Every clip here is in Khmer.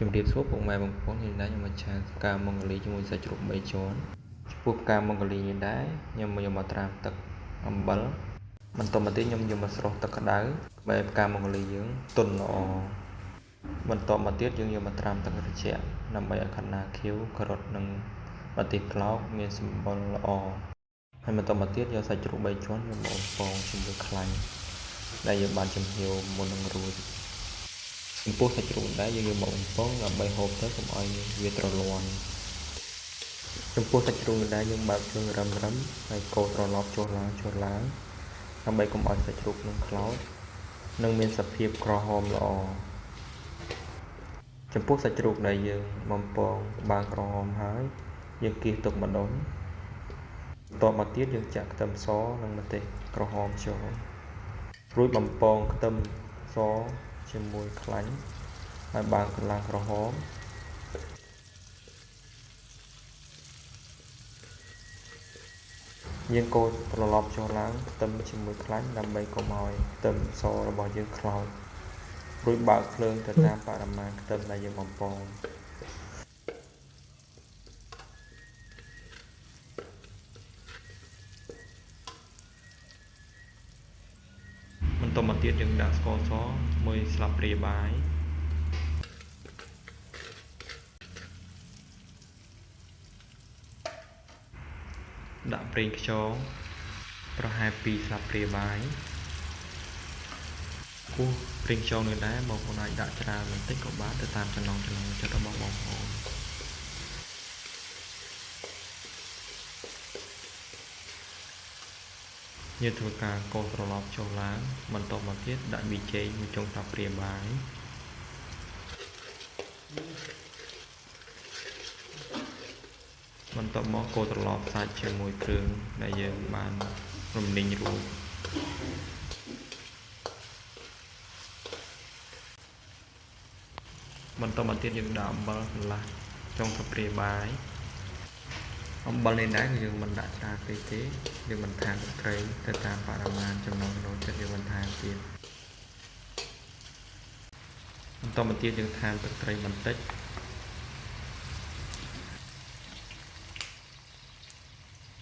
ជំរាបសួរពុកម៉ែបងប្អូននេះដែរខ្ញុំអាចារ្យផ្កាម៉ុងហ្គាលីជាមួយសាច់ជ្រូក3ជាន់ចំពោះផ្កាម៉ុងហ្គាលីនេះដែរខ្ញុំយកមកត្រាំទឹកអំបិលបន្តមកទៀតខ្ញុំយកមកស្រុះទឹកក្តៅបែបផ្កាម៉ុងហ្គាលីយើងទន់ល្អបន្តមកទៀតយើងយកមកត្រាំទឹកត្រជាក់ដើម្បីឲ្យខាត់ណាខៀវការ៉ុតនិងម្ទេសប្លោកមានសម្បុរល្អហើយបន្តមកទៀតយកសាច់ជ្រូក3ជាន់យកមកបំពងជាមួយខ្លាញ់ដែលយើងបានចំហៀវមុននឹងរួចចំពោះសាច់ជ្រូកដែរយើងយកមកបំពងដើម្បីហូបទៅកុំឲ្យវាទ្រលាន់ចំពោះសាច់ជ្រូកដែរយើងបើកភ្លើងរឹមហើយកូរត្រឡប់ចុះឡើងដើម្បីកុំឲ្យសាច់ជ្រូកនឹងខ្លោចនិងមានសភាពក្រហមល្អចំពោះសាច់ជ្រូកដែលយើងបំពងបានក្រហមហើយយើងគៀសទុកម្ដុំបន្ទាប់មកទៀតយើងចាក់ខ្ទឹមសនិងម្ទេសក្រហមចូលរួចបំពងខ្ទឹមសជាមួយខ្លាញ់ឲ្យបានឡើងក្រហមយើងកូរត្រឡប់ចុះឡើងខ្ទឹមជាមួយខ្លាញ់ដើម្បីកុំឲ្យខ្ទឹមសរបស់យើងខ្លោចរួចបើកភ្លើងទៅតាមបរិមាណខ្ទឹមដែលយើងបំពងបន្តមកទៀតយើងដាក់ស្ករស1ស្លាបព្រាបាយដាក់ប្រេងខ្យងប្រហែល2ស្លាបព្រាបាយប្រេងខ្យងនេះដែរបងប្អូនអាចដាក់ច្រើនបន្តិចក៏បានទៅតាមចំណង់ចិត្តរបស់បងប្អូនយើងធ្វើការកូរត្រឡប់ចុះឡើងបន្តមកទៀតដាក់ប៊ីចេង1ចុងស្លាបព្រាបាយបន្ទាប់មកកូរត្រឡប់សាច់ជាមួយគ្រឿងដែលយើងបានរំលីងរួចបន្តមកទៀតយើងដាក់អំបិលកន្លះចុងស្លាបព្រាបាយអំបិលនេះដែរយើងមិនដាក់ច្រើនពេកទេយើងបន្ថែមទឹកត្រីទៅតាមបរិមាណចំណង់ចិត្តយើងបន្ថែមទៀតបន្តមកទៀតយើងថែមទឹកត្រីបន្តិច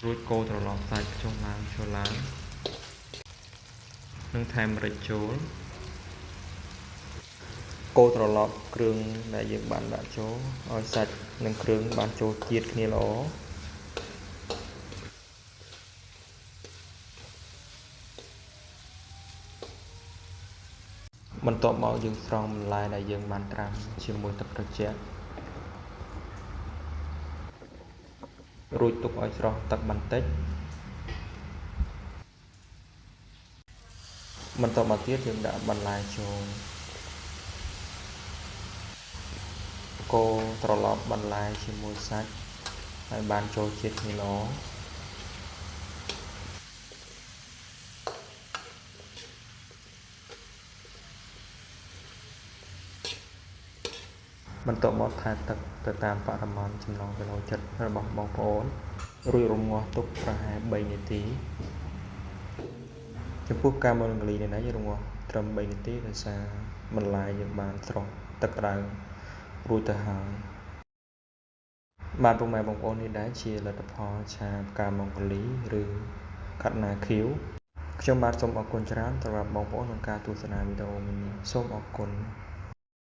រួចកូរត្រឡប់សាច់ចុះឡើងនិងថែមម្រេចចូលកូរត្រឡប់គ្រឿងដែលយើងបានដាក់ចូលឲ្យសាច់និងគ្រឿងបានចូលជាតិគ្នាល្អបន្ទាប់មកយើងស្រង់បន្លែដែលយើងបានត្រាំជាមួយទឹកត្រជាក់រួចទុកឲ្យស្រស់ទឹកបន្តិចបន្តមកទៀតយើងដាក់បន្លែចូលកូរត្រឡប់បន្លែជាមួយសាច់ឲ្យបានចូលជាតិគ្នាល្អបន្ទាប់មកថែមទឹកទៅតាមបរិមាណចំណង់ចិត្តរបស់បងប្អូនរួចរំងាស់ទុកប្រហែល3នាទីចំពោះការម៉ុងហ្គាលីនេះយើងរំងាស់ត្រឹម3នាទីដោយសារបន្លែយើងបានស្រុះទឹកក្តៅរួចទៅហើយបាទពុកម៉ែបងប្អូននេះដែរជាលទ្ធផលឆាផ្កាម៉ុងហ្គាលីឬខាត់ណាខៀវខ្ញុំបាទសូមអរគុណច្រើនសម្រាប់បងប្អូនក្នុងការទស្សនាវីដេអូនេះសូមអរគុណ